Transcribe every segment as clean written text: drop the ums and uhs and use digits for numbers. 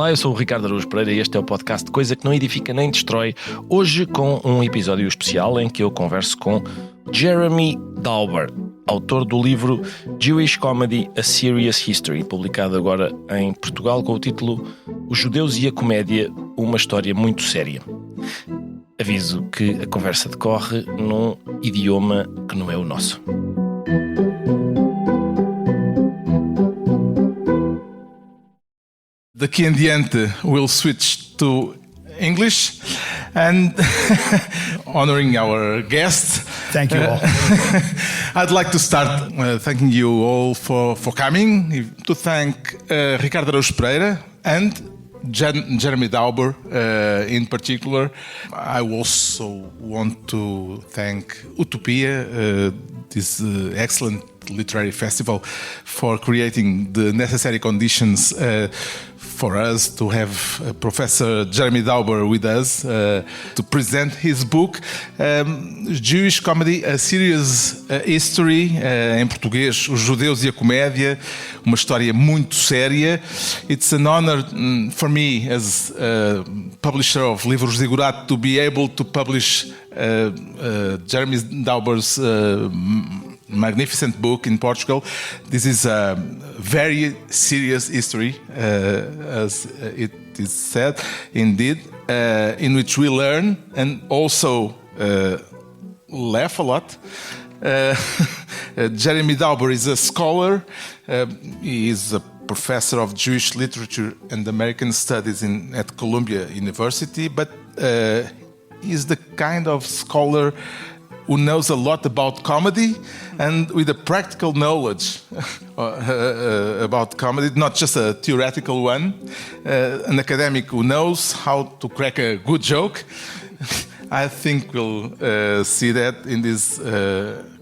Olá, eu sou o Ricardo Araújo Pereira e este é o podcast Coisa que não edifica nem destrói. Hoje com um episódio especial em que eu converso com Jeremy Dauber, autor do livro Jewish Comedy, A Serious History, publicado agora em Portugal com o título Os Judeus e a Comédia, uma história muito séria. Aviso que a conversa decorre num idioma que não é o nosso. Daqui em diante, we'll switch to English and honoring our guest. Thank you all. I'd like to start thanking you all for coming, to thank Ricardo Araújo Pereira and Jeremy Dauber in particular. I also want to thank Utopia, this excellent literary festival, for creating the necessary conditions for us to have Professor Jeremy Dauber with us to present his book, Jewish Comedy, A Serious History, em português, Os Judeus e a Comédia, uma história muito séria. It's an honor for me as publisher of Livros de Gosta to be able to publish Jeremy Dauber's magnificent book in Portugal. This is a very serious history, as it is said, indeed, in which we learn and also laugh a lot. Jeremy Dauber is a scholar. He is a professor of Jewish literature and American studies at Columbia University, but he's the kind of scholar who knows a lot about comedy and with a practical knowledge about comedy, not just a theoretical one. An academic who knows how to crack a good joke. I think we'll see that in this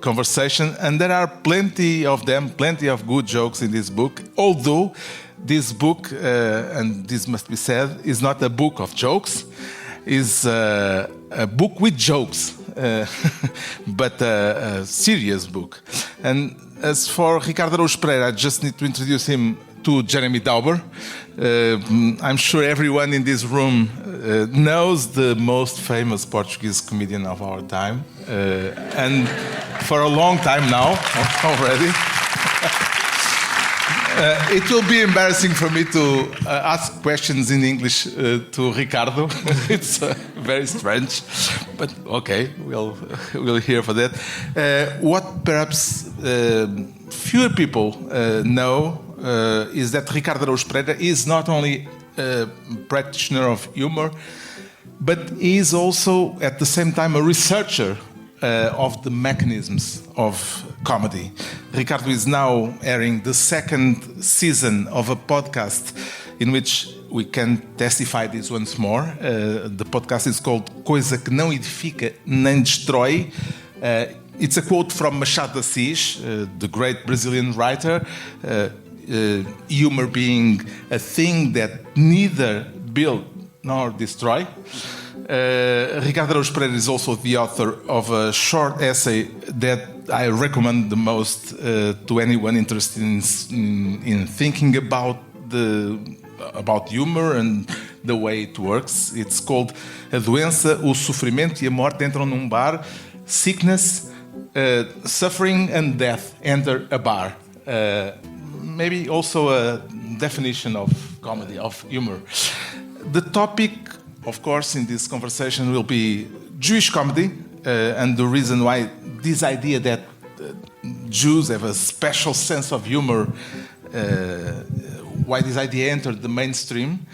conversation. And there are plenty of them, plenty of good jokes in this book. Although this book, and this must be said, is not a book of jokes. Is a book with jokes. But a serious book. And as for Ricardo Araújo Pereira, I just need to introduce him to Jeremy Dauber. I'm sure everyone in this room knows the most famous Portuguese comedian of our time, and for a long time now already. It will be embarrassing for me to ask questions in English to Ricardo. It's very strange, but okay, we'll hear for that. What perhaps fewer people know is that Ricardo Araújo Pereira is not only a practitioner of humor, but he is also at the same time a researcher of the mechanisms of comedy. Ricardo is now airing the second season of a podcast in which we can testify this once more. The podcast is called Coisa que não edifica nem destrói. It's a quote from Machado de Assis, the great Brazilian writer. Humor being a thing that neither build nor destroy. Ricardo Araújo Pereira is also the author of a short essay that I recommend the most to anyone interested in thinking about humor and the way it works. It's called A Doença, o Sofrimento e a Morte Entram num Bar. Sickness, Suffering and Death Enter a Bar. Maybe also a definition of comedy, of humor. The topic, of course, in this conversation will be Jewish comedy, and the reason why this idea that Jews have a special sense of humor, why this idea entered the mainstream.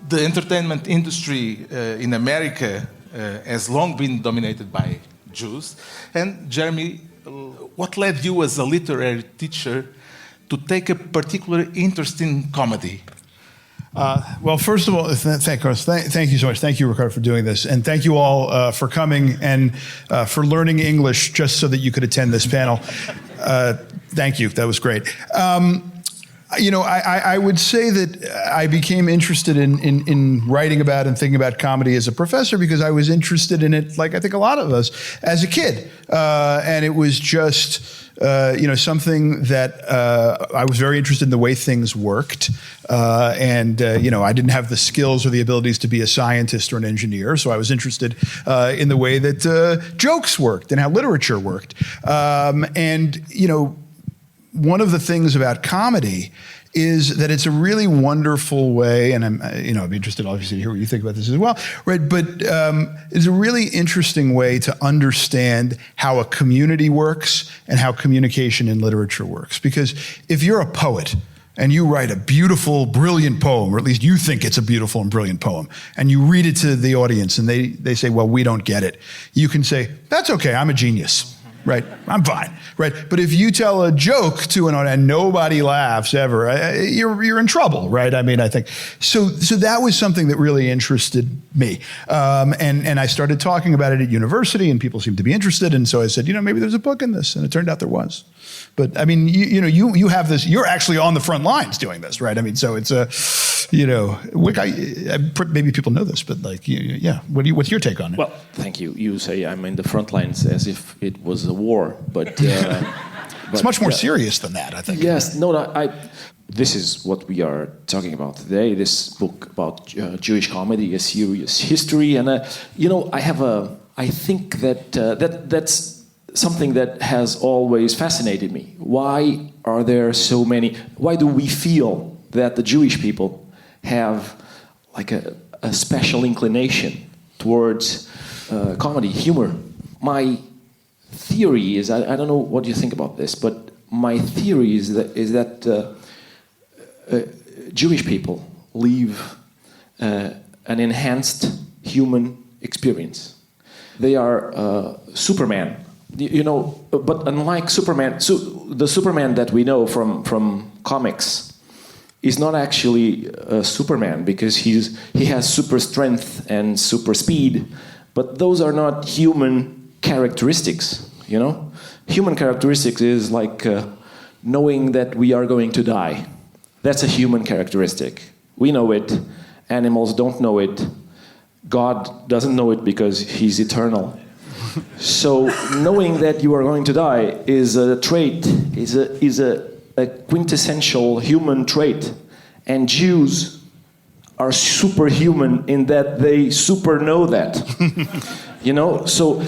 The entertainment industry in America has long been dominated by Jews. And Jeremy, what led you as a literary teacher to take a particular interest in comedy? Well, first of all, thank you so much. Thank you, Ricardo, for doing this. And thank you all for coming and for learning English just so that you could attend this panel. Thank you. That was great. I would say that I became interested in writing about and thinking about comedy as a professor because I was interested in it, like I think a lot of us, as a kid. And it was just, something that I was very interested in the way things worked. I didn't have the skills or the abilities to be a scientist or an engineer, so I was interested in the way that jokes worked and how literature worked. One of the things about comedy is that it's a really wonderful way, and I'd be interested obviously to hear what you think about this as well, right? But it's a really interesting way to understand how a community works and how communication in literature works. Because if you're a poet and you write a beautiful, brilliant poem, or at least you think it's a beautiful and brilliant poem, and you read it to the audience and they say, well, we don't get it, you can say, that's okay, I'm a genius. Right, I'm fine. Right, but if you tell a joke to an audience and nobody laughs ever, you're in trouble. Right, I mean, I think so. That was something that really interested me, and I started talking about it at university, and people seemed to be interested. And so I said, maybe there's a book in this, and it turned out there was. But I mean, you have this. You're actually on the front lines doing this, right? I mean, so it's a, maybe people know this, but what's your take on it? Well, thank you. You say I'm in the front lines as if it was a war, but it's much more serious than that, I think. Yes, this is what we are talking about today. This book about Jewish comedy, a serious history, and I think that that's something that has always fascinated me. Why are there so many? Why do we feel that the Jewish people have like a special inclination towards comedy, humor? My theory is, I don't know what you think about this, but my theory is that Jewish people live an enhanced human experience. They are Superman. But unlike Superman, the Superman that we know from comics is not actually a Superman because he has super strength and super speed, but those are not human characteristics. Human characteristics is like knowing that we are going to die. That's a human characteristic. We know it. Animals don't know it. God doesn't know it because he's eternal. So knowing that you are going to die is a trait, is a quintessential human trait. And Jews are superhuman in that they super know that. So,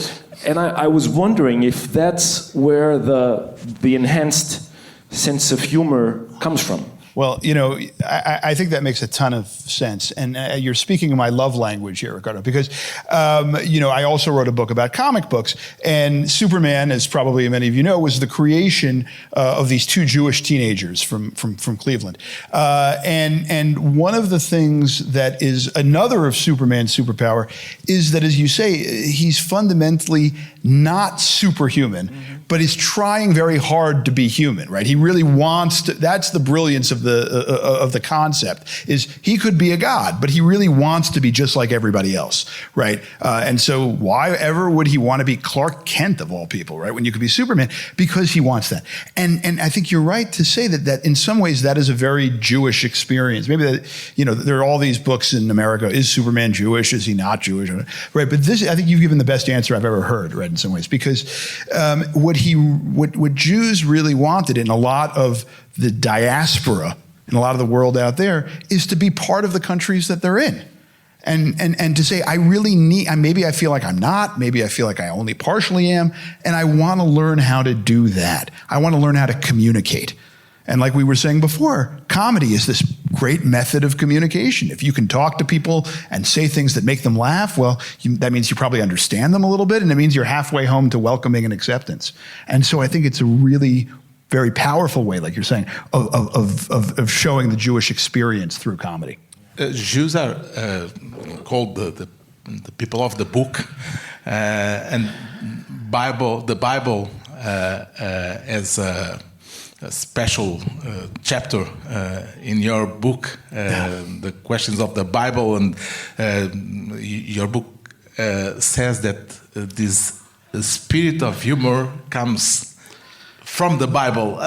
and I was wondering if that's where the enhanced sense of humor comes from. Well, I think that makes a ton of sense. And you're speaking in my love language here, Ricardo, because, I also wrote a book about comic books. And Superman, as probably many of you know, was the creation of these two Jewish teenagers from Cleveland. And one of the things that is another of Superman's superpower is that, as you say, he's fundamentally not superhuman, but is trying very hard to be human, right? He really wants to. That's the brilliance of the concept, is he could be a god, but he really wants to be just like everybody else, right? And so why ever would he want to be Clark Kent of all people, right? When you could be Superman, because he wants that. And I think you're right to say that in some ways that is a very Jewish experience. Maybe that, there are all these books in America. Is Superman Jewish? Is he not Jewish? Right? But this, I think you've given the best answer I've ever heard, right? In some ways, because what Jews really wanted in a lot of the diaspora in a lot of the world out there is to be part of the countries that they're in. And to say, I really need, maybe I feel like I'm not, maybe I feel like I only partially am, and I want to learn how to do that. I want to learn how to communicate. And like we were saying before, comedy is this great method of communication. If you can talk to people and say things that make them laugh, well, that means you probably understand them a little bit, and it means you're halfway home to welcoming and acceptance. And so I think it's a really very powerful way, like you're saying, of showing the Jewish experience through comedy. Jews are called the people of the book, and the Bible as a special chapter in your book, the questions of the Bible, and your book says that this spirit of humor comes from the Bible.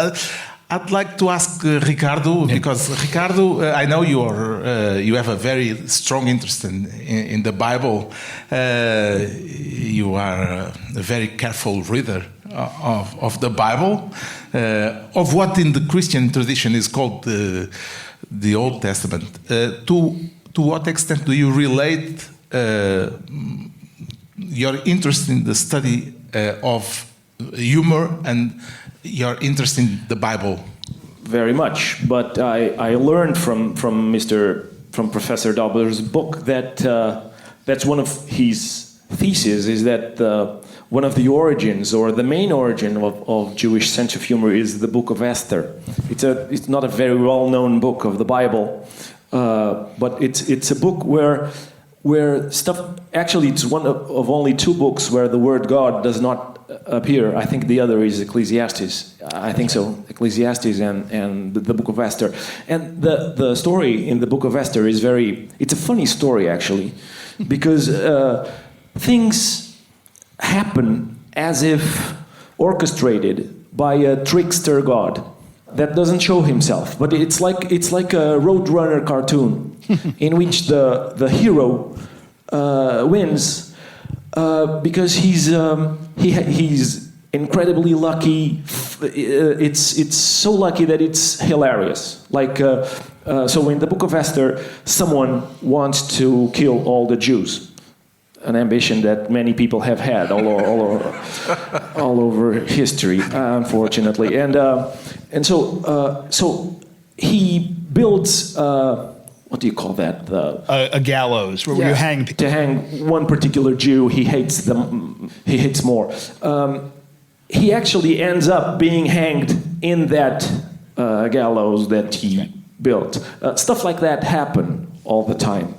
I'd like to ask Ricardo, because Ricardo, I know you have a very strong interest in the Bible. You are a very careful reader of the Bible, of what in the Christian tradition is called the Old Testament. To what extent do you relate your interest in the study of humor and your interest in the Bible? Very much, but I learned from Professor Dauber's book that that's one of his theses, is that one of the origins, or the main origin of Jewish sense of humor, is the Book of Esther. It's not a very well-known book of the Bible, but it's a book where stuff. Actually, it's one of only two books where the word God does not appear. I think the other is Ecclesiastes. I think so, Ecclesiastes and the Book of Esther. And the story in the Book of Esther is it's a funny story, actually, because things happen as if orchestrated by a trickster God that doesn't show himself. But it's like a Roadrunner cartoon in which the hero wins because he's incredibly lucky. It's so lucky that it's hilarious. So in the Book of Esther, someone wants to kill all the Jews, an ambition that many people have had all over history, unfortunately. And so he builds. What do you call that? A gallows where you hang people. To hang one particular Jew, he hates them. He hates more. He actually ends up being hanged in that gallows that he built. Stuff like that happen all the time.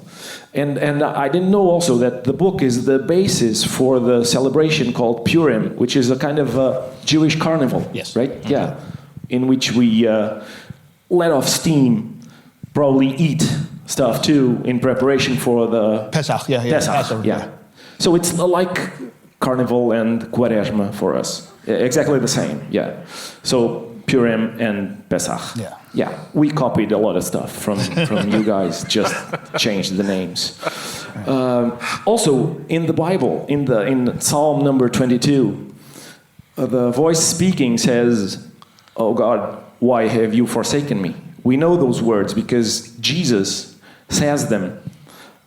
And I didn't know also that the book is the basis for the celebration called Purim, which is a kind of Jewish carnival, yes. Right? Mm-hmm. Yeah, in which we let off steam, probably eat stuff too in preparation for the Pesach, Pesach, yeah. So it's like Carnival and Quaresma for us, exactly the same, yeah. So Purim and Pesach. Yeah, we copied a lot of stuff from you guys, just changed the names. Also, in the Bible, in Psalm number 22, the voice speaking says, "Oh God, why have you forsaken me?" We know those words because Jesus says them.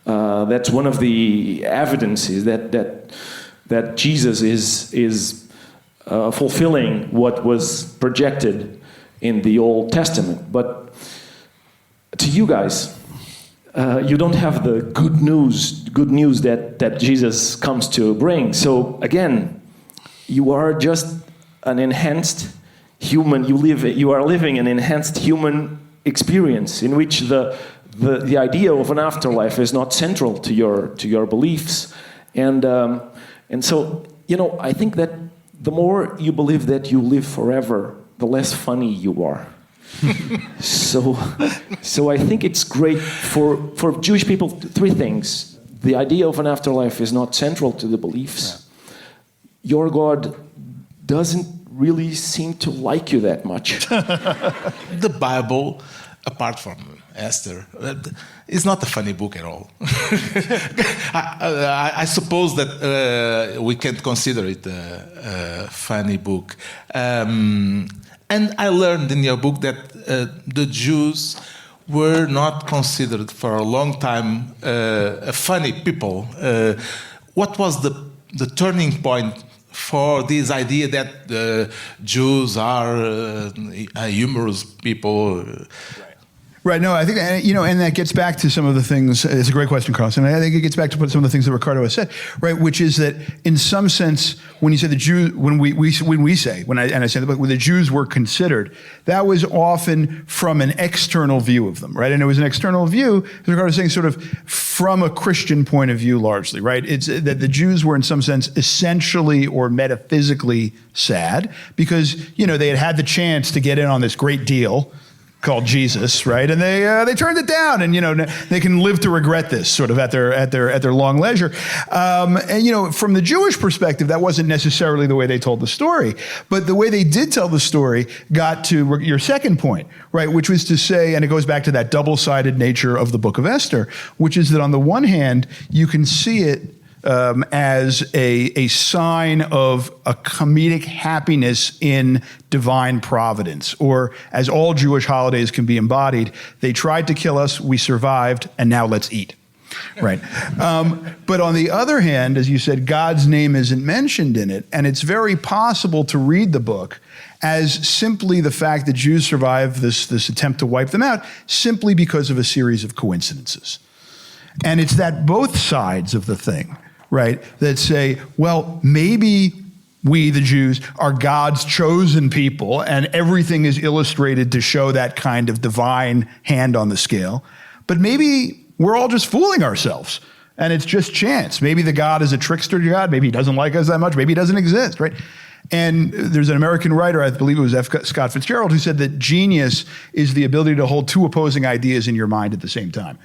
That's one of the evidences that Jesus is fulfilling what was projected in the Old Testament. But to you guys, you don't have the good news that Jesus comes to bring. So again, you are just an enhanced human. You are living an enhanced human experience in which the idea of an afterlife is not central to your beliefs, and so I think that the more you believe that you live forever, the less funny you are. So I think it's great for Jewish people. Three things: the idea of an afterlife is not central to the beliefs. Your God doesn't really seem to like you that much. The Bible, apart from Esther, is not a funny book at all. I suppose that we can't consider it a funny book. And I learned in your book that the Jews were not considered for a long time a funny people. What was the turning point for this idea that Jews are humorous people? Right. No, I think, and that gets back to some of the things. It's a great question, Carlos. And I think it gets back to some of the things that Ricardo has said, right? Which is that in some sense, when you say the Jews, when I say the book, when the Jews were considered, that was often from an external view of them, right? And it was an external view, as Ricardo was saying, sort of from a Christian point of view, largely, right? It's that the Jews were in some sense essentially or metaphysically sad because, they had the chance to get in on this great deal, called Jesus, right? And they turned it down, and they can live to regret this sort of at their long leisure. And from the Jewish perspective, that wasn't necessarily the way they told the story, but the way they did tell the story got to your second point, right? Which was to say, and it goes back to that double-sided nature of the Book of Esther, which is that on the one hand, you can see it as a sign of a comedic happiness in divine providence, or as all Jewish holidays can be embodied, they tried to kill us, we survived, and now let's eat. Right. But on the other hand, as you said, God's name isn't mentioned in it, and it's very possible to read the book as simply the fact that Jews survived this attempt to wipe them out simply because of a series of coincidences. And it's that both sides of the thing, right, that say, well, maybe we, the Jews, are God's chosen people, and everything is illustrated to show that kind of divine hand on the scale. But maybe we're all just fooling ourselves, and it's just chance. Maybe the God is a trickster God. Maybe he doesn't like us that much. Maybe he doesn't exist, right? And there's an American writer, I believe it was F. Scott Fitzgerald, who said that genius is the ability to hold two opposing ideas in your mind at the same time.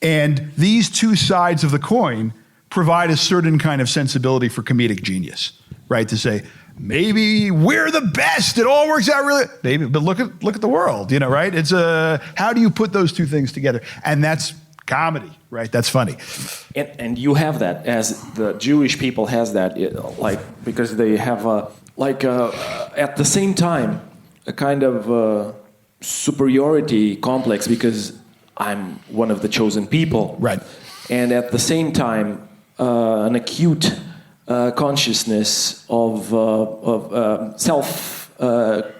And these two sides of the coin provide a certain kind of sensibility for comedic genius, right? To say, maybe we're the best. It all works out really. Maybe, but look at the world, right? It's how do you put those two things together? And that's comedy, right? That's funny. And you have that, as the Jewish people has that, because they have at the same time a kind of superiority complex because I'm one of the chosen people, right? And at the same time, an acute consciousness of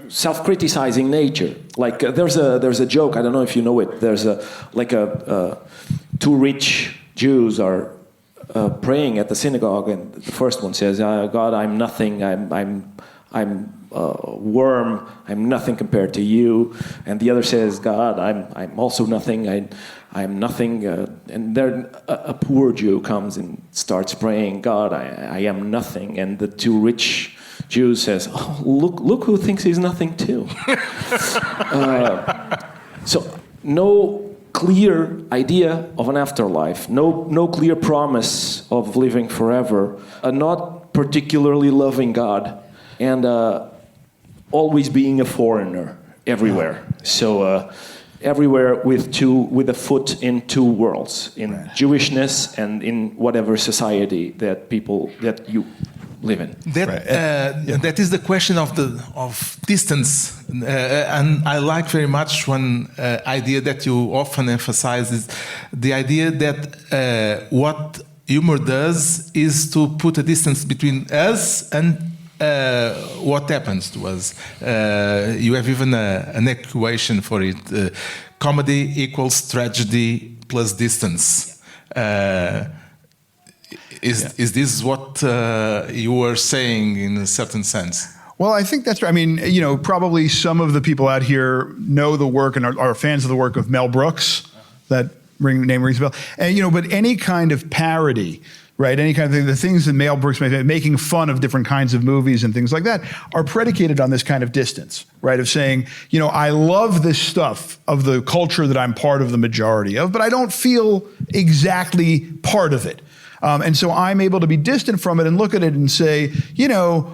self-criticizing nature. Like there's a joke. I don't know if you know it. There's two rich Jews are praying at the synagogue, and the first one says, "God, I'm nothing. I'm a worm. I'm nothing compared to you." And the other says, "God, I'm also nothing. I'm nothing." And then a poor Jew comes and starts praying, "God, I am nothing." And the two rich Jews says, "Oh, look who thinks he's nothing too." So no clear idea of an afterlife, no clear promise of living forever, a not particularly loving God, and always being a foreigner everywhere. So everywhere with a foot in two worlds, in Jewishness and in whatever society that you live in. That is the question of distance, and I like very much one idea that you often emphasize is the idea that what humor does is to put a distance between us and what happens to us. You have even an equation for it. Comedy equals tragedy plus distance. Is this what you were saying in a certain sense? Well, I think that's right. I mean, probably some of the people out here know the work and are fans of the work of Mel Brooks. That name rings a bell. And, but any kind of parody, right? Any kind of thing, the things that Mel Brooks making fun of different kinds of movies and things like that are predicated on this kind of distance, right? Of saying, I love this stuff of the culture that I'm part of the majority of, but I don't feel exactly part of it. And so I'm able to be distant from it and look at it and say,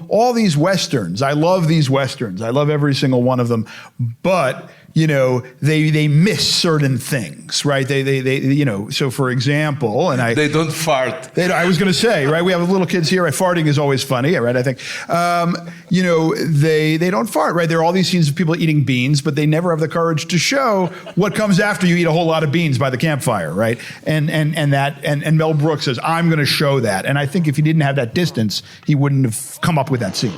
all these Westerns, I love these Westerns. I love every single one of them. But, they miss certain things, right? They so for example, and they don't fart. I was going to say, right? We have little kids here. Right? Farting is always funny, right? I think, they don't fart, right? There are all these scenes of people eating beans, but they never have the courage to show what comes after you eat a whole lot of beans by the campfire, right? And Mel Brooks says, I'm going to show that. And I think if he didn't have that distance, he wouldn't have come up with that scene.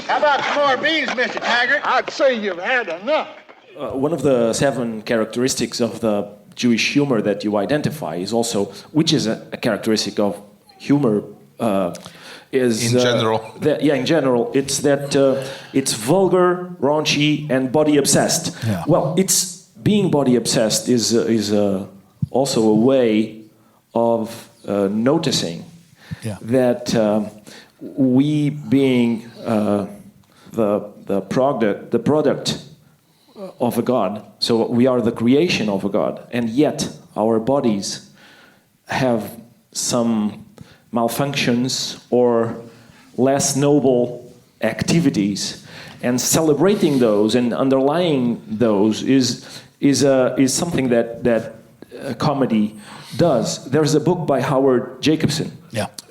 How about some more beans, Mr. Taggart? I'd say you've had enough. One of the 7 characteristics of the Jewish humor that you identify is also, which is a characteristic of humor, is in general. In general, it's that it's vulgar, raunchy, and body obsessed. Yeah. Well, it's being body obsessed is also a way of noticing that we being the product of a God. So we are the creation of a God, and yet our bodies have some malfunctions or less noble activities, and celebrating those and underlying those is something that comedy does. There's a book by Howard Jacobson,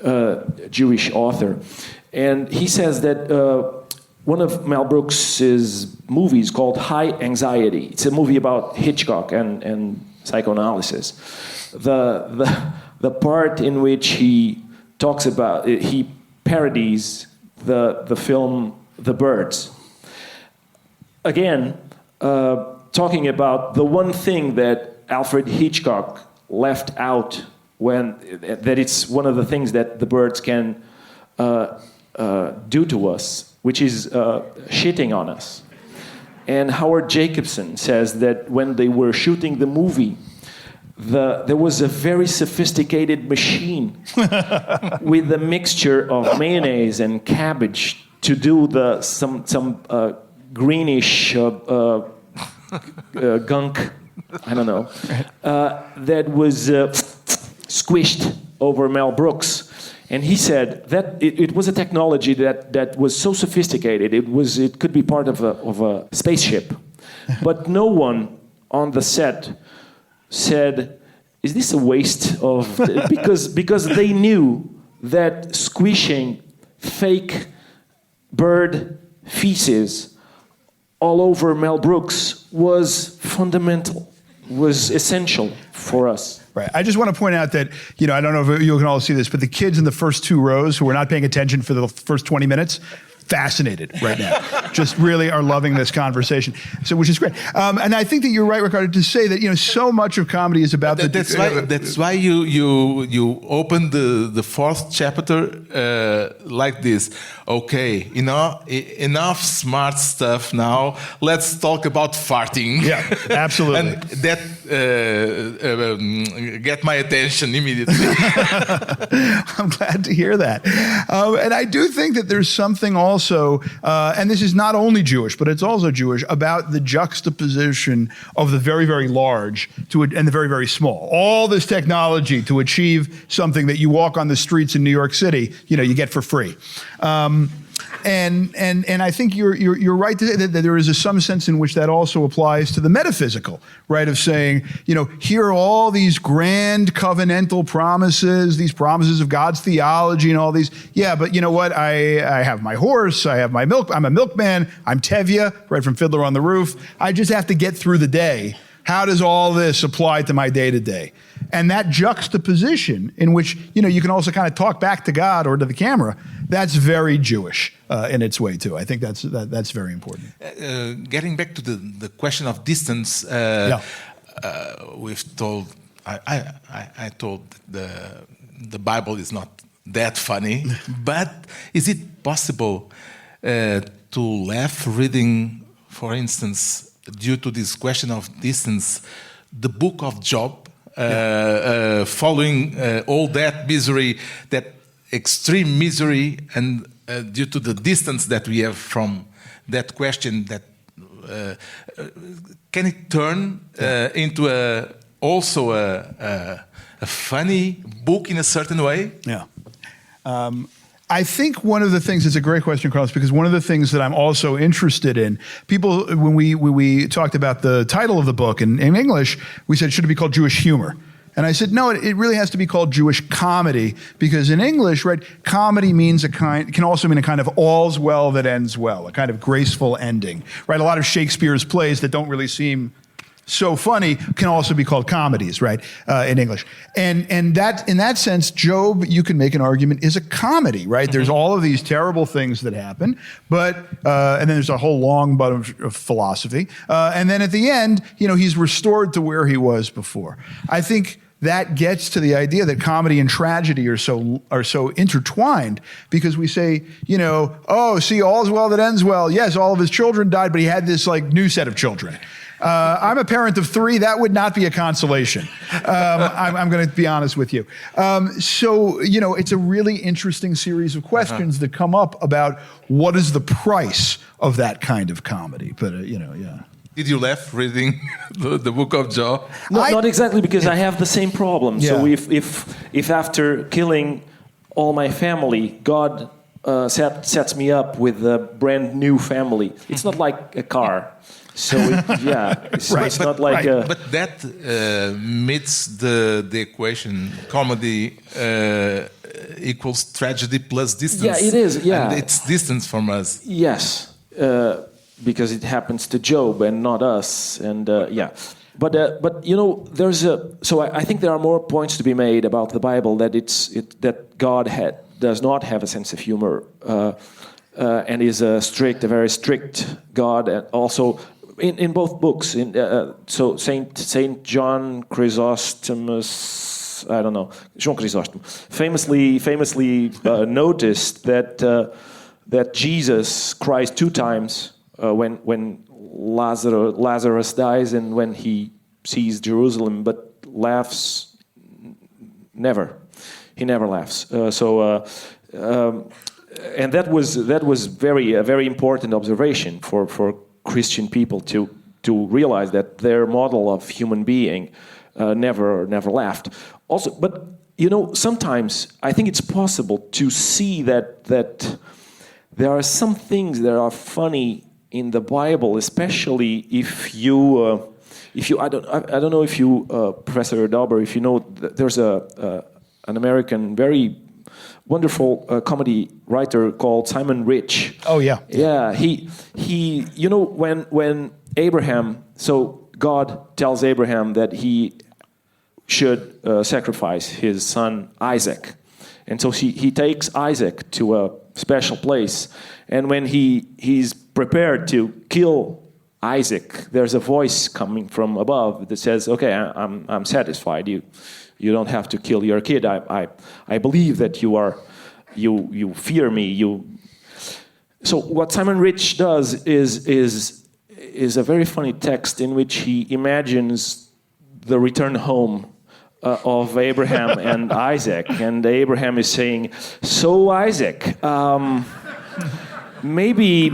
a Jewish author, and he says that one of Mel Brooks's movies called High Anxiety. It's a movie about Hitchcock and psychoanalysis. The part in which he talks about he parodies the film The Birds. Again, talking about the one thing that Alfred Hitchcock left out that it's one of the things that the birds can do to us, which is shitting on us. And Howard Jacobson says that when they were shooting the movie, there was a very sophisticated machine with a mixture of mayonnaise and cabbage to do some greenish gunk, I don't know, that was squished over Mel Brooks. And he said that it was a technology that was so sophisticated, it could be part of a spaceship. But no one on the set said, is this a waste of... because they knew that squishing fake bird feces all over Mel Brooks was fundamental, was essential for us. Right. I just want to point out that, I don't know if you can all see this, but the kids in the first 2 rows who were not paying attention for the first 20 minutes, fascinated right now. Just really are loving this conversation. So, which is great. And I think that you're right, Ricardo, to say that, so much of comedy is about that's why you open the 4th chapter like this. Okay, enough smart stuff now. Let's talk about farting. Yeah, absolutely. And that get my attention immediately. I'm glad to hear that. And I do think that there's something also, and this is not only Jewish, but it's also Jewish, about the juxtaposition of the very, very large and the very, very small. All this technology to achieve something that you walk on the streets in New York City, you get for free. And I think you're right to say that there is some sense in which that also applies to the metaphysical, right? Of saying, here are all these grand covenantal promises, these promises of God's theology and all these. Yeah, but you know what? I have my horse, I have my milk, I'm a milkman, I'm Tevye, right from Fiddler on the Roof. I just have to get through the day. How does all this apply to my day-to-day? And that juxtaposition in which, you can also kind of talk back to God or to the camera, that's very Jewish in its way, too. I think that's very important. Getting back to the question of distance, we've told, I told the Bible is not that funny, but is it possible to laugh reading, for instance, due to this question of distance, the book of Job, following all that misery, that extreme misery, and due to the distance that we have from that question, that can it turn into also a funny book in a certain way? Yeah. I think one of the things, it's a great question, Carlos, because one of the things that I'm also interested in, people, when we talked about the title of the book in English, we said, should it be called Jewish humor? And I said, no, it really has to be called Jewish comedy, because in English, right, comedy can also mean a kind of all's well that ends well, a kind of graceful ending, right? A lot of Shakespeare's plays that don't really seem so funny can also be called comedies, right, in English. And that, in that sense, Job, you can make an argument, is a comedy, right? There's all of these terrible things that happen, but, and then there's a whole long bunch of philosophy. And then at the end, he's restored to where he was before. I think that gets to the idea that comedy and tragedy are so intertwined, because we say, oh, see, all's well that ends well. Yes, all of his children died, but he had this new set of children. I'm a parent of 3. That would not be a consolation. I'm going to be honest with you. So, it's a really interesting series of questions that come up about what is the price of that kind of comedy. But, yeah. Did you laugh reading the book of Job? Not exactly, because I have the same problem. Yeah. So if after killing all my family, God sets me up with a brand new family, it's not like a car. So it's not like a... But that meets the equation. Comedy equals tragedy plus distance. Yeah, it is, yeah. And it's distance from us. Yes, because it happens to Job and not us, and But there's a. So I think there are more points to be made about the Bible, that that God does not have a sense of humor, and is a very strict God, and also in both books. So Saint John Chrysostomus, I don't know, John Chrysostom, famously noticed that Jesus cries 2 times when Lazarus dies and when he sees Jerusalem, but laughs never. He never laughs. And that was a very important observation for Christian people to realize that their model of human being never laughed. Also, but sometimes I think it's possible to see that there are some things that are funny in the Bible, especially if you I don't know if you Professor Dauber, if you know, there's an American very wonderful comedy writer called Simon Rich. Oh yeah. Yeah, he when Abraham, so God tells Abraham that he should sacrifice his son Isaac. And so he takes Isaac to a special place, and when he's prepared to kill Isaac, there's a voice coming from above that says, "Okay, I'm satisfied. You don't have to kill your kid. I believe that you fear me. So what Simon Rich does is a very funny text in which he imagines the return home of Abraham and Isaac, and Abraham is saying, "So Isaac, maybe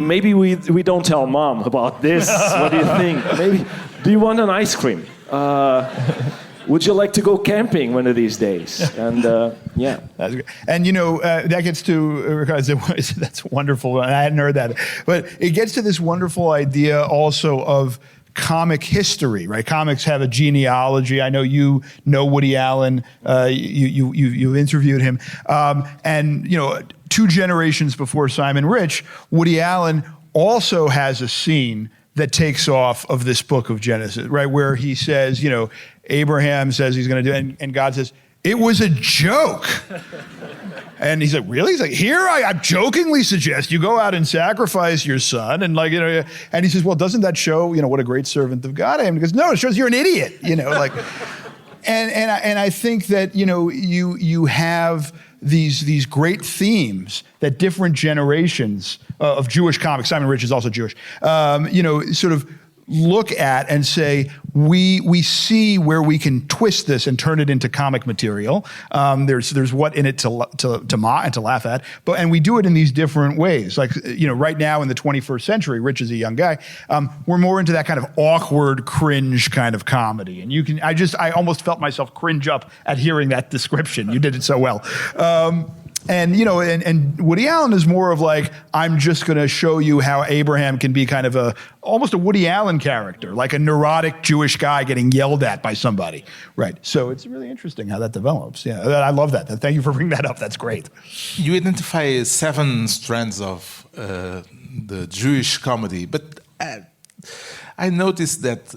we don't tell Mom about this. What do you think? Maybe do you want an ice cream? Would you like to go camping one of these days?" And yeah, that's good. And that gets to, that's wonderful. And I hadn't heard that, but it gets to this wonderful idea also of comic history, right? Comics have a genealogy. I know you know Woody Allen. You interviewed him, and 2 generations before Simon Rich, Woody Allen also has a scene that takes off of this book of Genesis, right? Where he says, Abraham says he's going to do it, and God says, "It was a joke." And he's like, "Really?" He's like, "Here, I jokingly suggest you go out and sacrifice your son." And and he says, "Well, doesn't that show, what a great servant of God I am?" He goes, "No, it shows you're an idiot," And I think that, you have these great themes that different generations of Jewish comics, Simon Rich is also Jewish, sort of look at and say, we see where we can twist this and turn it into comic material. There's what in it to mock and to laugh at, and we do it in these different ways. Like, right now in the 21st century, Rich is a young guy, we're more into that kind of awkward, cringe kind of comedy. And I almost felt myself cringe up at hearing that description. You did it so well. And Woody Allen is more of like, I'm just going to show you how Abraham can be kind of almost a Woody Allen character, like a neurotic Jewish guy getting yelled at by somebody, right? So it's really interesting how that develops. Yeah, I love that. Thank you for bringing that up. That's great. You identify 7 strands of the Jewish comedy, but I noticed that,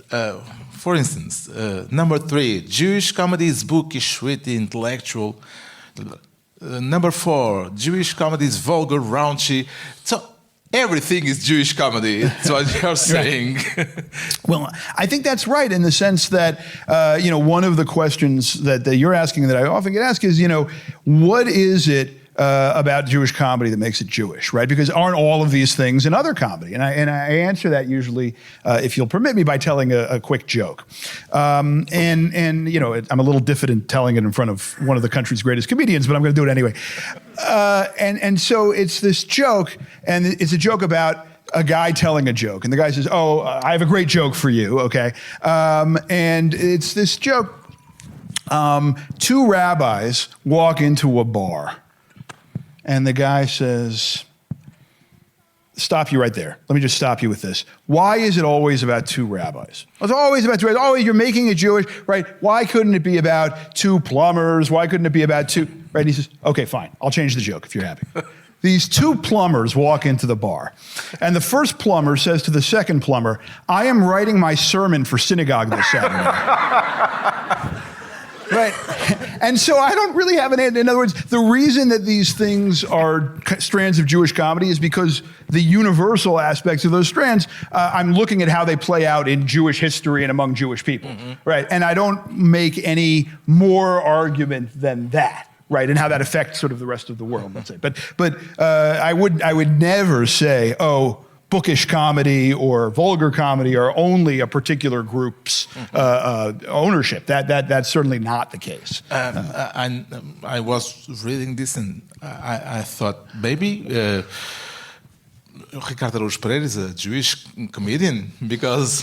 for instance, number 3, Jewish comedy is bookish, witty, intellectual. Number 4, Jewish comedy is vulgar, raunchy. So everything is Jewish comedy. That's what you're saying. Well, I think that's right in the sense that, one of the questions that you're asking that I often get asked is, what is it about Jewish comedy that makes it Jewish, right? Because aren't all of these things in other comedy? And I answer that usually, if you'll permit me, by telling a quick joke. And you know, I'm a little diffident telling it in front of one of the country's greatest comedians, but I'm going to do it anyway. And so it's this joke, and it's a joke about a guy telling a joke. And the guy says, I have a great joke for you, okay? And it's this joke. Two rabbis walk into a bar, and the guy says, stop you right there. Let me just stop you with this. Why is it always about two rabbis? It's always about two rabbis. Oh, you're making it Jewish, right? Why couldn't it be about two plumbers? Why couldn't it be about two, right? And he says, okay, fine. I'll change the joke if you're happy. These two plumbers walk into the bar, and the first plumber says to the second plumber, I am writing my sermon for synagogue this Saturday. Right. And so I don't really have an end. In other words, the reason that these things are strands of Jewish comedy is because the universal aspects of those strands, I'm looking at how they play out in Jewish history and among Jewish people. Right. And I don't make any more argument than that. Right, and how that affects sort of the rest of the world, let's say. But I would never say, bookish comedy or vulgar comedy are only a particular group's ownership. That's certainly not the case. And I was reading this, and I thought maybe Ricardo Araújo Pereira is a Jewish comedian, because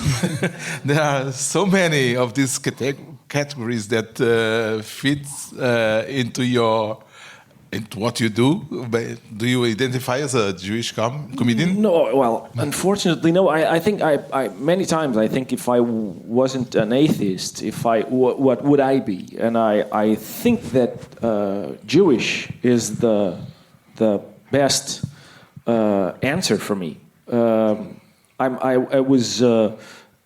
there are so many of these categories that fit into what you do. Do you identify as a Jewish comedian? No, well, unfortunately, no. I think I many times I think if I wasn't an atheist, what would I be? And I think that Jewish is the best answer for me. I was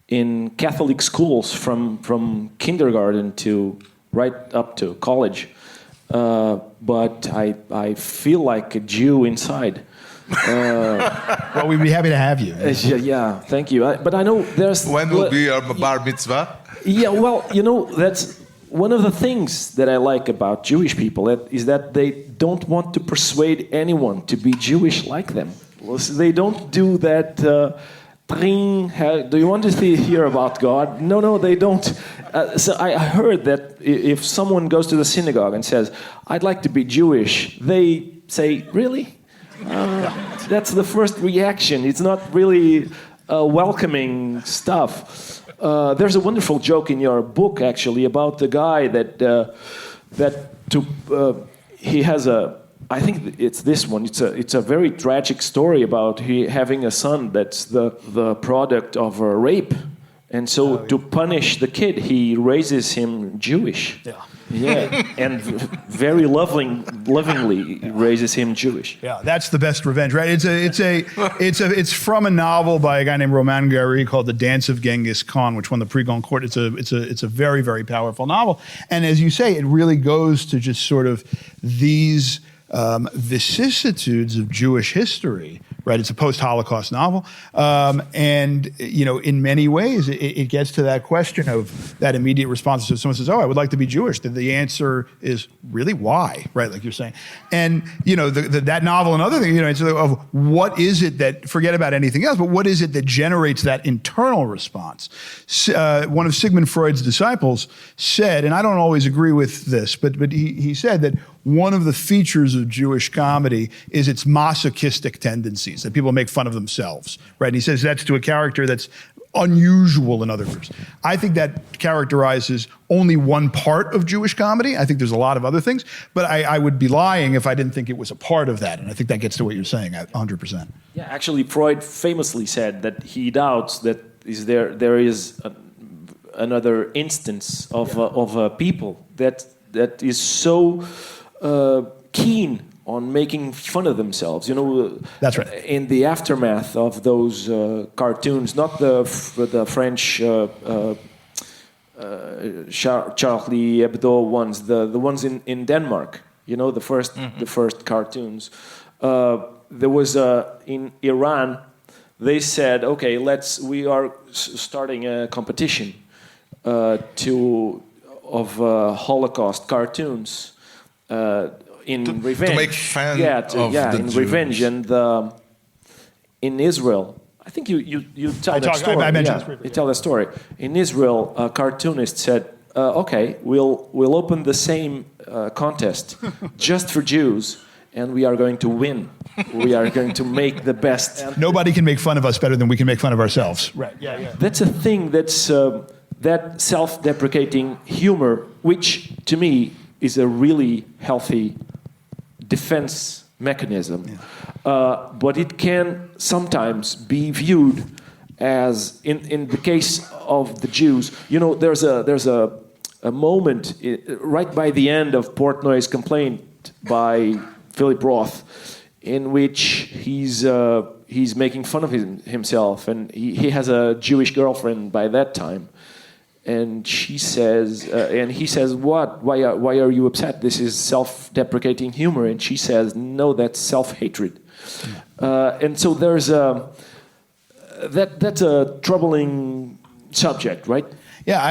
in Catholic schools from kindergarten to right up to college. But I feel like a Jew inside. Well, we'd be happy to have you. Yeah, thank you. But I know there's... When will be your bar mitzvah? Yeah, well, you know, that's one of the things that I like about Jewish people is that they don't want to persuade anyone to be Jewish like them. They don't do that... do you want to hear about God? No, they don't. So I heard that if someone goes to the synagogue and says, I'd like to be Jewish, they say, really? That's the first reaction. It's not really welcoming stuff. There's a wonderful joke in your book, actually, about the guy he has a... I think it's this one. It's a very tragic story about having a son that's the product of a rape, and so to punish the kid, he raises him Jewish. Yeah, and very lovingly raises him Jewish. Yeah, that's the best revenge, right? It's from a novel by a guy named Roman Gary called The Dance of Genghis Khan, which won the Prix Goncourt. It's a very, very powerful novel, and as you say, it really goes to just sort of these vicissitudes of Jewish history, right? It's a post-Holocaust novel. And, you know, in many ways, it gets to that question of that immediate response. So someone says, I would like to be Jewish. The answer is, really, why? Right, like you're saying. And, you know, that novel and other things, you know, it's of what is it that, forget about anything else, but what is it that generates that internal response? One of Sigmund Freud's disciples said, and I don't always agree with this, but he said that one of the features of Jewish comedy is its masochistic tendencies, that people make fun of themselves, right? And he says that's to a character that's unusual in other groups. I think that characterizes only one part of Jewish comedy. I think there's a lot of other things, but I would be lying if I didn't think it was a part of that, and I think that gets to what you're saying 100%. Yeah, actually, Freud famously said that he doubts that there is another instance of a people that is so keen on making fun of themselves, you know. That's right. In the aftermath of those cartoons, not the French Charlie Hebdo ones, the ones in Denmark, you know, the first cartoons. There was in Iran. They said, okay, we are starting a competition of Holocaust cartoons. in revenge. To make fun of the in Jews. revenge. And in Israel, I think you tell that story. I mentioned this briefly. You tell that story. In Israel, a cartoonist said, okay, we'll open the same contest just for Jews, and we are going to win. We are going to make the best. Nobody can make fun of us better than we can make fun of ourselves. Right. Yeah. That's a thing that's that self-deprecating humor, which to me is a really healthy defense mechanism. Yeah. But it can sometimes be viewed as, in the case of the Jews, there's a moment right by the end of Portnoy's complaint by Philip Roth, in which he's making fun of himself, and he has a Jewish girlfriend by that time, and she says, and he says, "What? Why are you upset? This is self-deprecating humor." And she says, "No, that's self-hatred." And so there's that's a troubling subject, right? Yeah,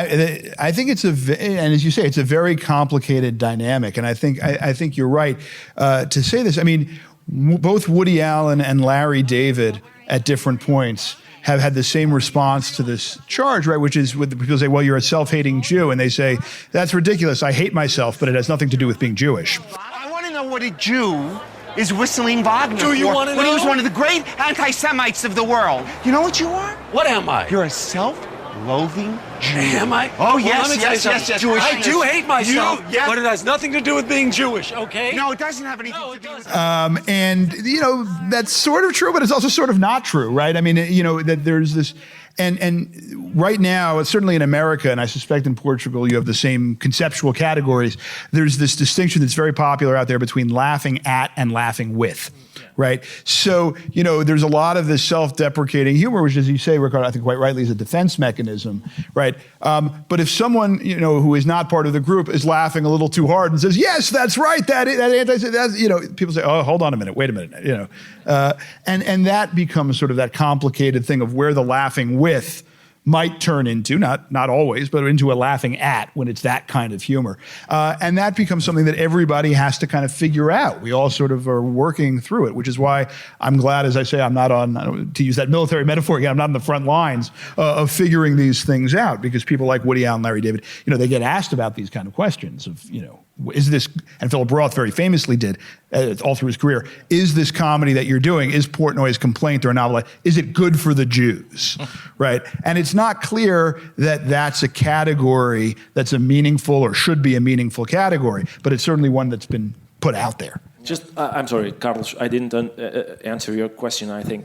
I think and as you say, it's a very complicated dynamic, and I think you're right to say this. I mean, both Woody Allen and Larry David at different points have had the same response to this charge, right? Which is, people say, well, you're a self-hating Jew, and they say, that's ridiculous. I hate myself, but it has nothing to do with being Jewish. I want to know what a Jew is whistling Wagner Do you want to know? When he was one of the great anti-Semites of the world. You know what you are? What am I? You're a self-loathing Jew. Am I? Oh, Well, yes, let me tell you yes, something. yes, yes. Jewish. I do hate myself, Yeah. but it has nothing to do with being Jewish, okay? No, it doesn't have anything No, to it do with doesn't. And that's sort of true, but it's also sort of not true, right? I mean, that there's this, and right now, certainly in America, and I suspect in Portugal, you have the same conceptual categories. There's this distinction that's very popular out there between laughing at and laughing with. Right. So, there's a lot of this self-deprecating humor, which, as you say, Ricardo, I think quite rightly is a defense mechanism. Right. But if someone, who is not part of the group is laughing a little too hard and says, yes, that's right, that people say, oh, hold on a minute, wait a minute, and that becomes sort of that complicated thing of where the laughing with might turn into, not always, but into a laughing at when it's that kind of humor. And that becomes something that everybody has to kind of figure out. We all sort of are working through it, which is why I'm glad, as I say, I'm not on, to use that military metaphor again, I'm not on the front lines of figuring these things out, because people like Woody Allen, Larry David, they get asked about these kind of questions of, is this, and Philip Roth very famously did all through his career, is this comedy that you're doing, is Portnoy's complaint or a novel, is it good for the Jews, right? And it's not clear that that's a category that's a meaningful or should be a meaningful category, but it's certainly one that's been put out there. Just, I'm sorry, Carlos, I didn't answer your question, I think,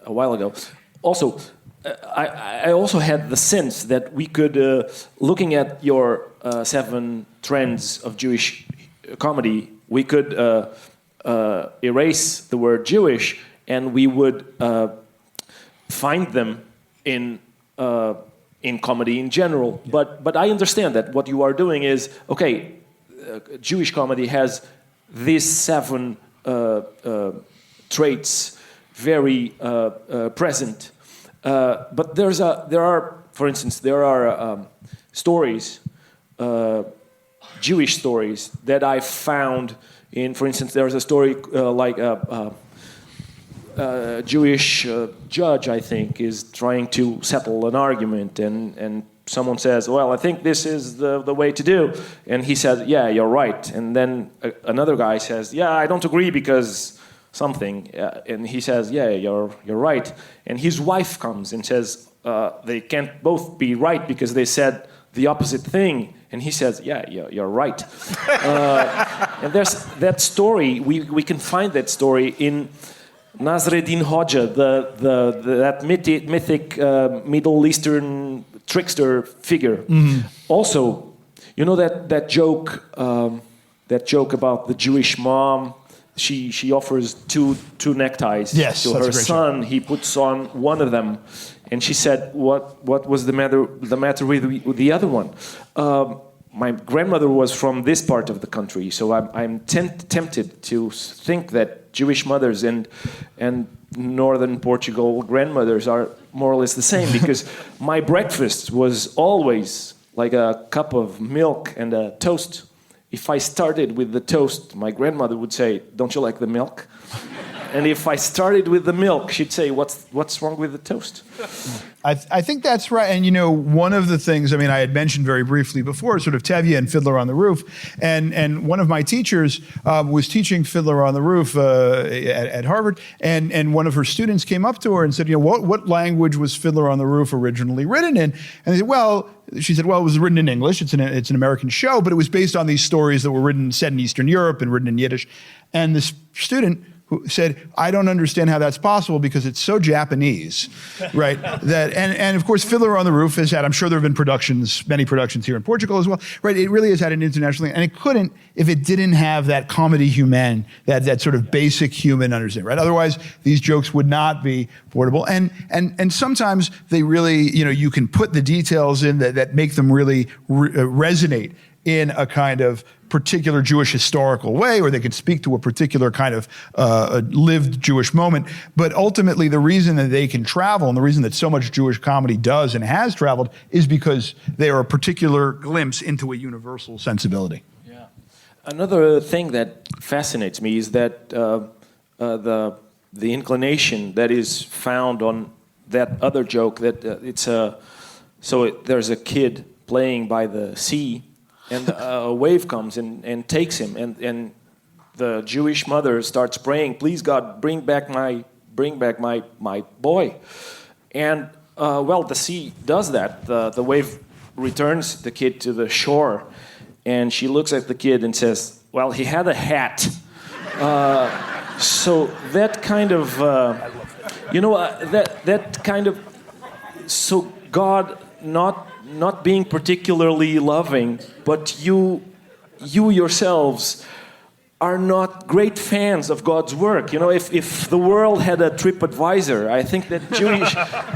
a while ago. Also, I also had the sense that we could, looking at your 7 trends of Jewish comedy, we could erase the word Jewish, and we would find them in comedy in general. Yeah. But I understand that what you are doing is, okay, Jewish comedy has these 7 traits very present. But there are, for instance, stories, Jewish stories that I found in, for instance, there's a story like a Jewish judge, I think, is trying to settle an argument, and someone says, well, I think this is the way to do. And he says, yeah, you're right. And then another guy says, yeah, I don't agree because something. And he says, yeah, you're right. And his wife comes and says, they can't both be right because they said the opposite thing. And he says, yeah, you're right. And there's that story, we can find that story in Nasreddin Hoxha, that mythic Middle Eastern trickster figure. Mm-hmm. Also, that joke about the Jewish mom. She offers two neckties to her son. Joke. He puts on one of them, and she said, "What was the matter with the other one?" My grandmother was from this part of the country, so I'm tempted to think that Jewish mothers and northern Portugal grandmothers are more or less the same, because my breakfast was always like a cup of milk and a toast, if I started with the toast, my grandmother would say, "Don't you like the milk?" And if I started with the milk, she'd say, what's wrong with the toast? I think that's right. And, one of the things, I had mentioned very briefly before, sort of Tevye and Fiddler on the Roof. And one of my teachers was teaching Fiddler on the Roof at Harvard. And one of her students came up to her and said, what language was Fiddler on the Roof originally written in? And she said, it was written in English. It's an American show, but it was based on these stories that were set in Eastern Europe and written in Yiddish. And this student who said, I don't understand how that's possible because it's so Japanese, right? And of course, Fiddler on the Roof has had, I'm sure there have been many productions here in Portugal as well, right? It really has had an international, and it couldn't if it didn't have that comedy human, that sort of basic human understanding, right? Otherwise, these jokes would not be portable. And sometimes they really, you can put the details in that make them really resonate in a kind of particular Jewish historical way, or they could speak to a particular kind of lived Jewish moment. But ultimately, the reason that they can travel and the reason that so much Jewish comedy does and has traveled is because they are a particular glimpse into a universal sensibility. Yeah. Another thing that fascinates me is that the inclination that is found on that other joke that there's a kid playing by the sea, and a wave comes and takes him, and the Jewish mother starts praying, "Please God, bring back my boy." And the sea does that. The wave returns the kid to the shore, and she looks at the kid and says, "Well, he had a hat." So that kind of, that kind of, so God not being particularly loving, but you yourselves are not great fans of God's work. If the world had a TripAdvisor, I think that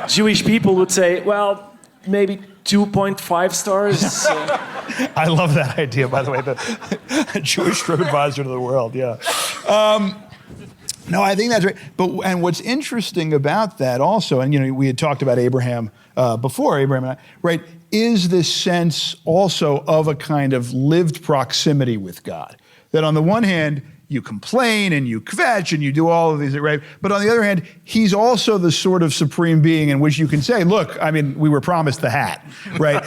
Jewish people would say, well, maybe 2.5 stars. I love that idea, by the way, the Jewish TripAdvisor to the world, yeah. No, I think that's right. And what's interesting about that also, and we had talked about Abraham before, Abraham and I, right, is this sense also of a kind of lived proximity with God. That on the one hand, you complain and you kvetch and you do all of these, right? But on the other hand, he's also the sort of supreme being in which you can say, look, we were promised the hat, right?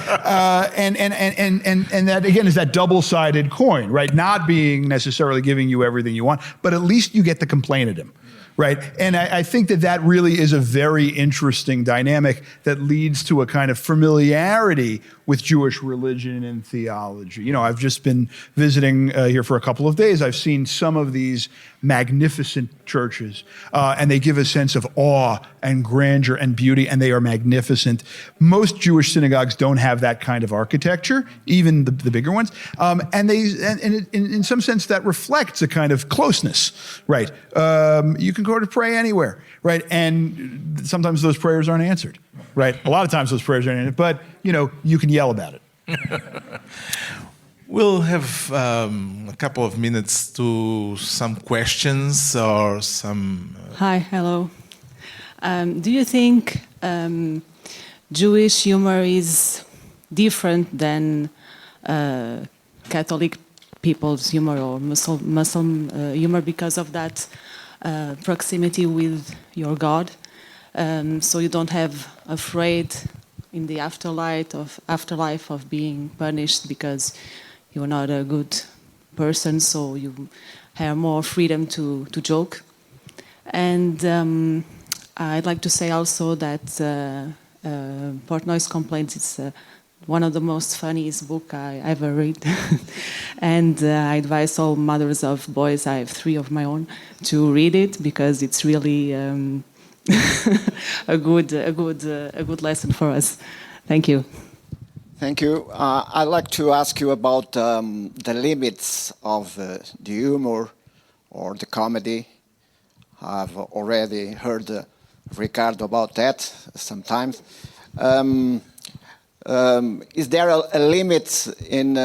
And that, again, is that double-sided coin, right? Not being necessarily giving you everything you want, but at least you get to complain at him. Right? And I think that really is a very interesting dynamic that leads to a kind of familiarity with Jewish religion and theology. I've just been visiting here for a couple of days. I've seen some of these magnificent churches, and they give a sense of awe and grandeur and beauty, and they are magnificent. Most Jewish synagogues don't have that kind of architecture, even the bigger ones. And in some sense, that reflects a kind of closeness, right? You can go to pray anywhere, right? And sometimes those prayers aren't answered, right? A lot of times those prayers aren't answered, but, you can yell about it. We'll have a couple of minutes to some questions or some... Hi, hello. Do you think Jewish humor is different than Catholic people's humor or Muslim humor because of that proximity with your God? So you don't have afraid in the afterlife of being punished because you're not a good person, so you have more freedom to joke. And I'd like to say also that Portnoy's Complaints is one of the most funniest books I ever read. And I advise all mothers of boys, I have 3 of my own, to read it because it's really a good lesson for us. Thank you. Thank you. I'd like to ask you about the limits of the humor or the comedy. I've already heard Ricardo about that sometimes. Is there a limit in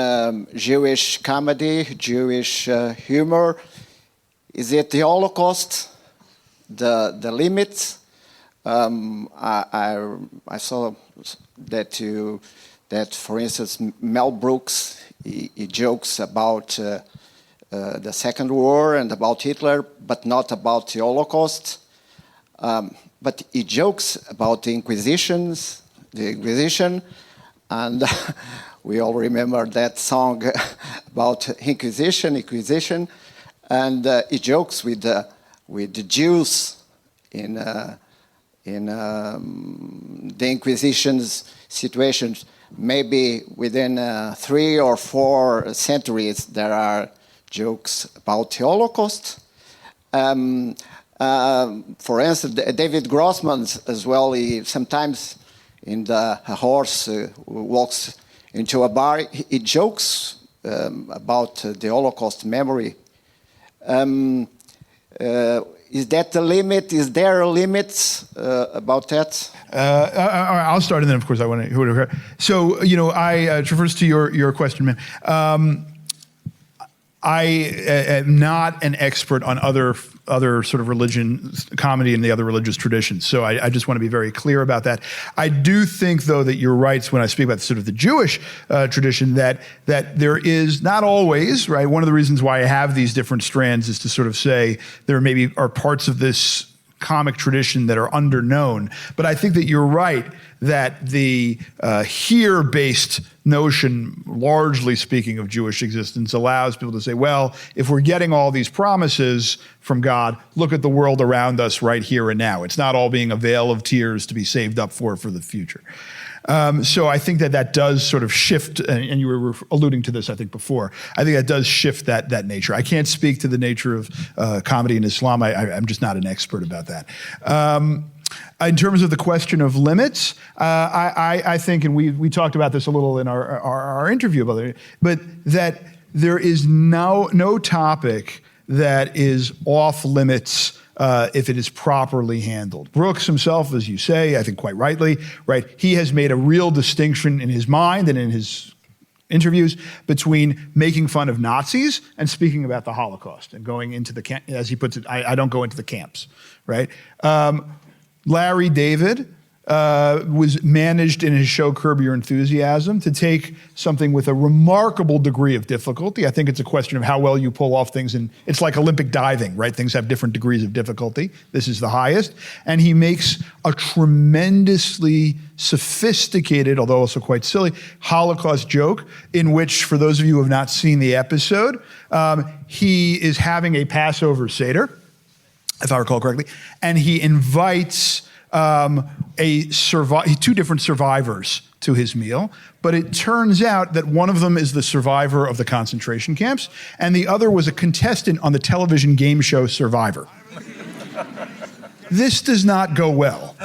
Jewish comedy, Jewish humor? Is it the Holocaust, the limits? I saw that that, for instance, Mel Brooks, he jokes about the Second War and about Hitler, but not about the Holocaust. But he jokes about the Inquisition, and we all remember that song about Inquisition, and he jokes with the Jews in the Inquisition's situations. Maybe within 3 or 4 centuries, there are jokes about the Holocaust. For instance, David Grossman as well, he sometimes in a horse walks into a bar, he jokes about the Holocaust memory. Is that the limit? Is there limits about that? I'll start, and then of course I want to. So I traverse to your question, man. I am not an expert on other sort of religion, comedy and the other religious traditions. So I just want to be very clear about that. I do think, though, that you're right when I speak about sort of the Jewish tradition, that there is not always, right? One of the reasons why I have these different strands is to sort of say there maybe are parts of this comic tradition that are underknown. But I think that you're right that the here-based notion, largely speaking, of Jewish existence allows people to say, well, if we're getting all these promises from God, look at the world around us right here and now. It's not all being a vale of tears to be saved up for the future. So I think that does sort of shift, and you were alluding to this, I think, before. I think that does shift that nature. I can't speak to the nature of comedy in Islam. I'm just not an expert about that. In terms of the question of limits, I think, and we talked about this a little in our interview about it, but that there is no topic that is off limits if it is properly handled. Brooks himself, as you say, I think quite rightly, right, he has made a real distinction in his mind and in his interviews between making fun of Nazis and speaking about the Holocaust and going into the camp, as he puts it, I don't go into the camps, right? Larry David was managed in his show Curb Your Enthusiasm to take something with a remarkable degree of difficulty. I think it's a question of how well you pull off things, and it's like Olympic diving, right? Things have different degrees of difficulty. This is the highest. And he makes a tremendously sophisticated, although also quite silly, Holocaust joke in which, for those of you who have not seen the episode, he is having a Passover Seder, if I recall correctly, and he invites two different survivors to his meal, but it turns out that one of them is the survivor of the concentration camps, and the other was a contestant on the television game show Survivor. This does not go well,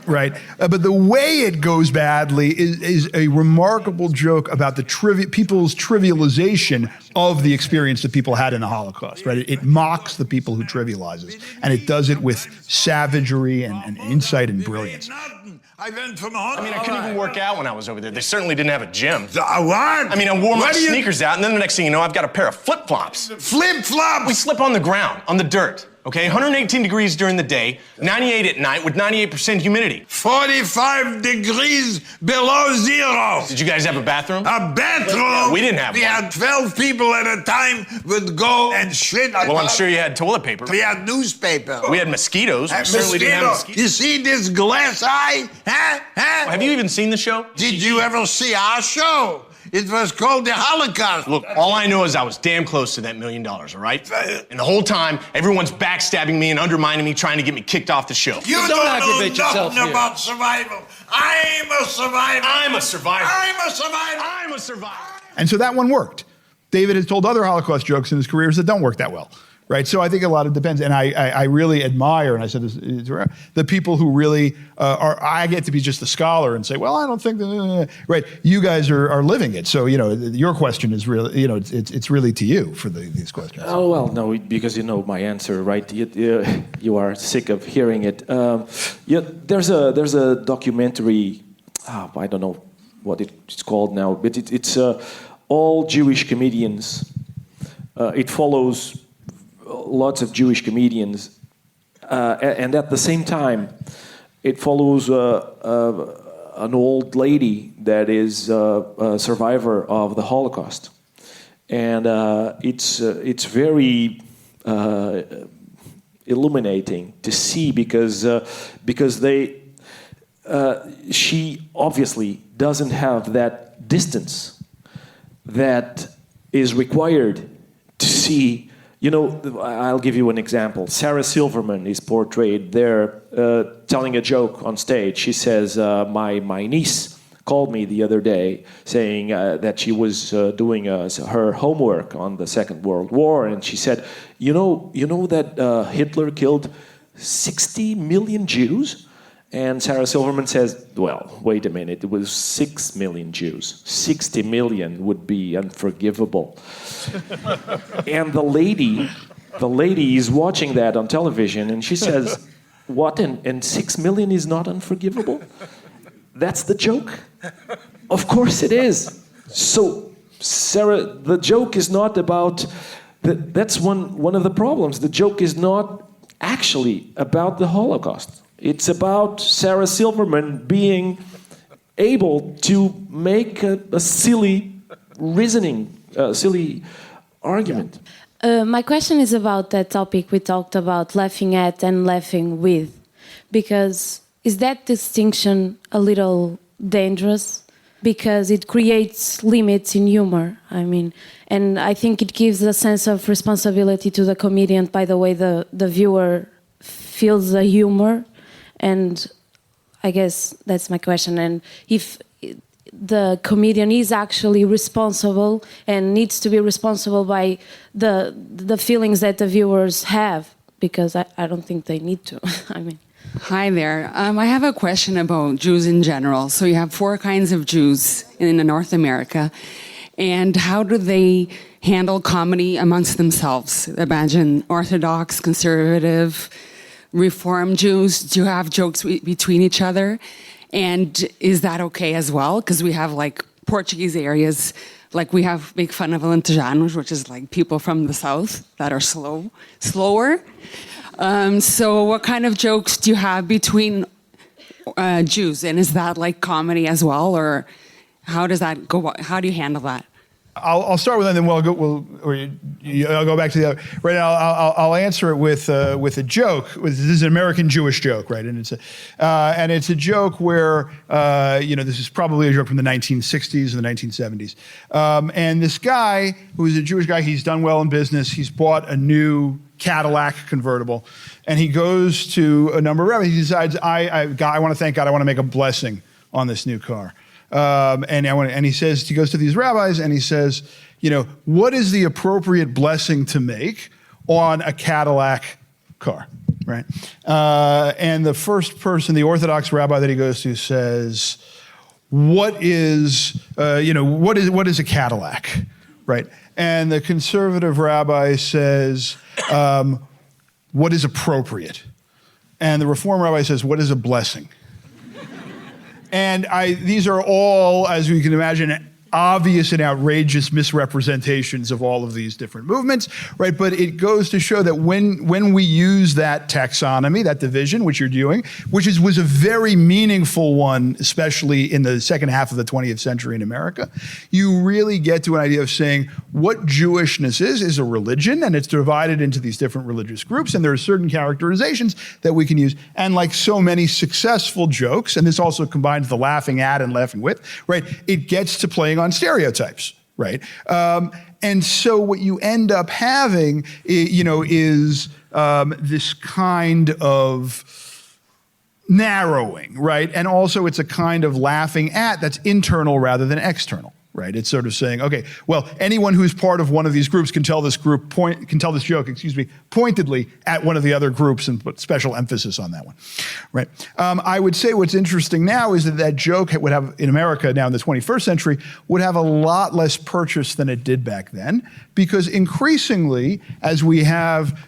right? But the way it goes badly is a remarkable joke about the people's trivialization of the experience that people had in the Holocaust, right? It mocks the people who trivialize it, and it does it with savagery and insight and brilliance. I went from home. I mean, I couldn't even work out when I was over there. They certainly didn't have a gym. What? I mean, I wore my sneakers out, and then the next thing you know, I've got a pair of flip-flops. Flip-flops? We slip on the ground, on the dirt, okay? 118 degrees during the day, 98 at night with 98% humidity. 45 degrees below zero. Did you guys have a bathroom? A bathroom? We didn't have one. We had 12 people at a time would go and shit. Well, I'm sure you had toilet paper. We had newspaper. We had mosquitoes. We certainly didn't have mosquitoes. You see this glass eye? Huh? Well, have you even seen the show? Did you ever see our show? It was called the Holocaust. Look, all I know is I was damn close to that $1 million, all right? And the whole time, everyone's backstabbing me and undermining me, trying to get me kicked off the show. You don't aggravate yourself here. About survival. I'm a survivor. I'm a survivor. I'm a survivor. I'm a survivor. And so that one worked. David has told other Holocaust jokes in his careers that don't work that well. Right, so I think a lot of it depends, and I really admire, and I said this, the people who really I get to be just a scholar and say, well, I don't think that, right. You guys are living it, so your question is really, it's really to you for these questions. Oh well, no, because you know my answer, right? You are sick of hearing it. There's a documentary, I don't know what it's called now, but it's all Jewish comedians. It follows lots of Jewish comedians, and at the same time, it follows a an old lady that is a survivor of the Holocaust, and it's very illuminating to see because she obviously doesn't have that distance that is required to see. I'll give you an example. Sarah Silverman is portrayed there telling a joke on stage. She says, my niece called me the other day saying that she was doing her homework on the Second World War, and she said, you know that Hitler killed 60 million Jews? And Sarah Silverman says, well, wait a minute, it was 6 million Jews. 60 million would be unforgivable. And the lady is watching that on television, and she says, what, and 6 million is not unforgivable? That's the joke? Of course it is. So, Sarah, the joke is not about... That's one of the problems. The joke is not actually about the Holocaust. It's about Sarah Silverman being able to make a silly reasoning, silly argument. My question is about that topic we talked about, laughing at and laughing with. Because is that distinction a little dangerous? Because it creates limits in humor. And I think it gives a sense of responsibility to the comedian by the way the viewer feels the humor. And I guess that's my question. And if the comedian is actually responsible and needs to be responsible by the feelings that the viewers have, because I don't think they need to. Hi there. I have a question about Jews in general. So you have 4 kinds of Jews in North America. And how do they handle comedy amongst themselves? Imagine Orthodox, conservative, Reform Jews. Do you have jokes between each other? And is that okay as well? Because we have Portuguese areas, we make fun of Alentejanos, which is people from the south that are slower. So what kind of jokes do you have between Jews? And is that comedy as well? Or how does that go? How do you handle that? I'll start with that, and then I'll go back to the other. Right now, I'll answer it with a joke. This is an American Jewish joke, right? And it's a joke where this is probably a joke from the 1960s or the 1970s. And this guy, who is a Jewish guy, he's done well in business. He's bought a new Cadillac convertible, and he goes to a number of rabbis. He decides, I want to thank God. I want to make a blessing on this new car. And he says, he goes to these rabbis and he says, what is the appropriate blessing to make on a Cadillac car, right? And the first person, the Orthodox rabbi that he goes to, says, what is a Cadillac, right? And the conservative rabbi says, what is appropriate? And the Reform rabbi says, what is a blessing? And these are all, as we can imagine, obvious and outrageous misrepresentations of all of these different movements, right? But it goes to show that when we use that taxonomy, that division, which you're doing, which was a very meaningful one, especially in the second half of the 20th century in America, you really get to an idea of saying what Jewishness is a religion, and it's divided into these different religious groups, and there are certain characterizations that we can use. And like so many successful jokes, and this also combines the laughing at and laughing with, right? It gets to playing on stereotypes, right? And so what you end up having, is this kind of narrowing, right? And also it's a kind of laughing at that's internal rather than external, right? It's sort of saying, okay, well, anyone who's part of one of these groups can tell this joke, pointedly at one of the other groups and put special emphasis on that one, right? I would say what's interesting now is that joke would have, in America now in the 21st century, would have a lot less purchase than it did back then, because increasingly, as we have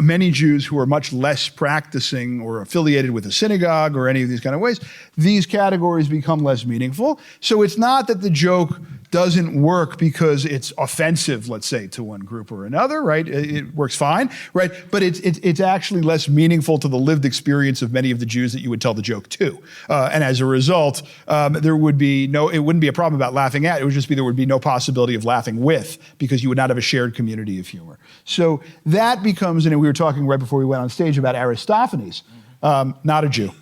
many Jews who are much less practicing or affiliated with a synagogue or any of these kind of ways, these categories become less meaningful. So it's not that the joke doesn't work because it's offensive, let's say, to one group or another, right? It works fine, right? But it's actually less meaningful to the lived experience of many of the Jews that you would tell the joke to. And as a result, it wouldn't be a problem about laughing at, it would just be there would be no possibility of laughing with, because you would not have a shared community of humor. So that becomes, and we were talking right before we went on stage about Aristophanes, not a Jew.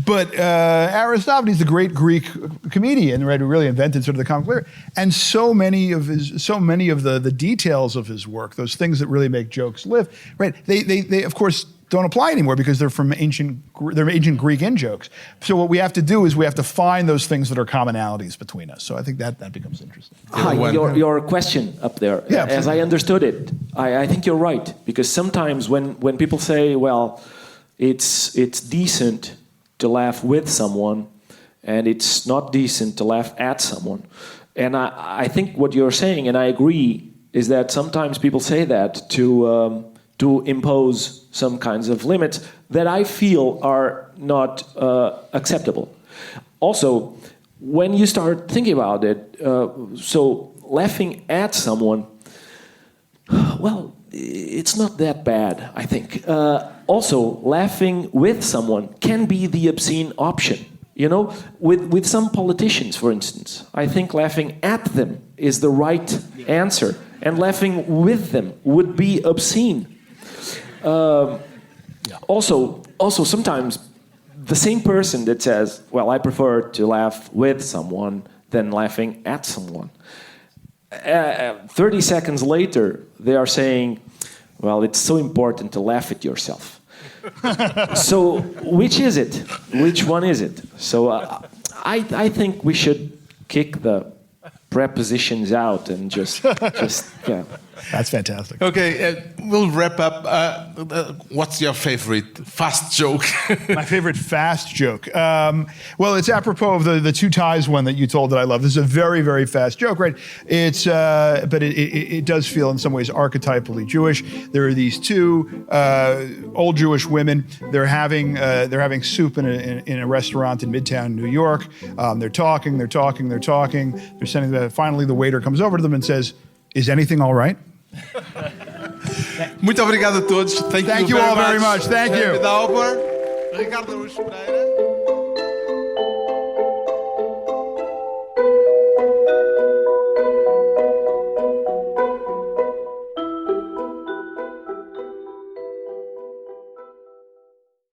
But Aristophanes, the great Greek comedian, right, who really invented sort of the comic lyric, and so many of the details of his work, those things that really make jokes live, right? They of course don't apply anymore because they're from ancient Greek in-jokes. So what we have to do is we have to find those things that are commonalities between us. So I think that becomes interesting. Hi, your question up there. Yeah, as I understood it, I think you're right, because sometimes when people say, well, it's decent to laugh with someone, and it's not decent to laugh at someone. And I think what you're saying, and I agree, is that sometimes people say that to impose some kinds of limits that I feel are not acceptable. Also, when you start thinking about it, so laughing at someone, well, it's not that bad, I think. Also, laughing with someone can be the obscene option. You know, with some politicians, for instance, I think laughing at them is the right answer, and laughing with them would be obscene. Also, sometimes the same person that says, well, I prefer to laugh with someone than laughing at someone. 30 seconds later, they are saying, well, it's so important to laugh at yourself. So which is it? Which one is it? So I think we should kick the prepositions out and just yeah. That's fantastic. Okay, we'll wrap up. What's your favorite fast joke? My favorite fast joke. Well, it's apropos of the two ties one that you told that I love. This is a very, very fast joke, right? It's but it does feel in some ways archetypally Jewish. There are these two old Jewish women. They're having soup in a restaurant in Midtown New York. They're talking. They're sending finally the waiter comes over to them and says, "Is anything all right?" Muito obrigado a todos. Thank you all very much. Thank you. Jeremy Dauber, Ricardo Araújo Pereira.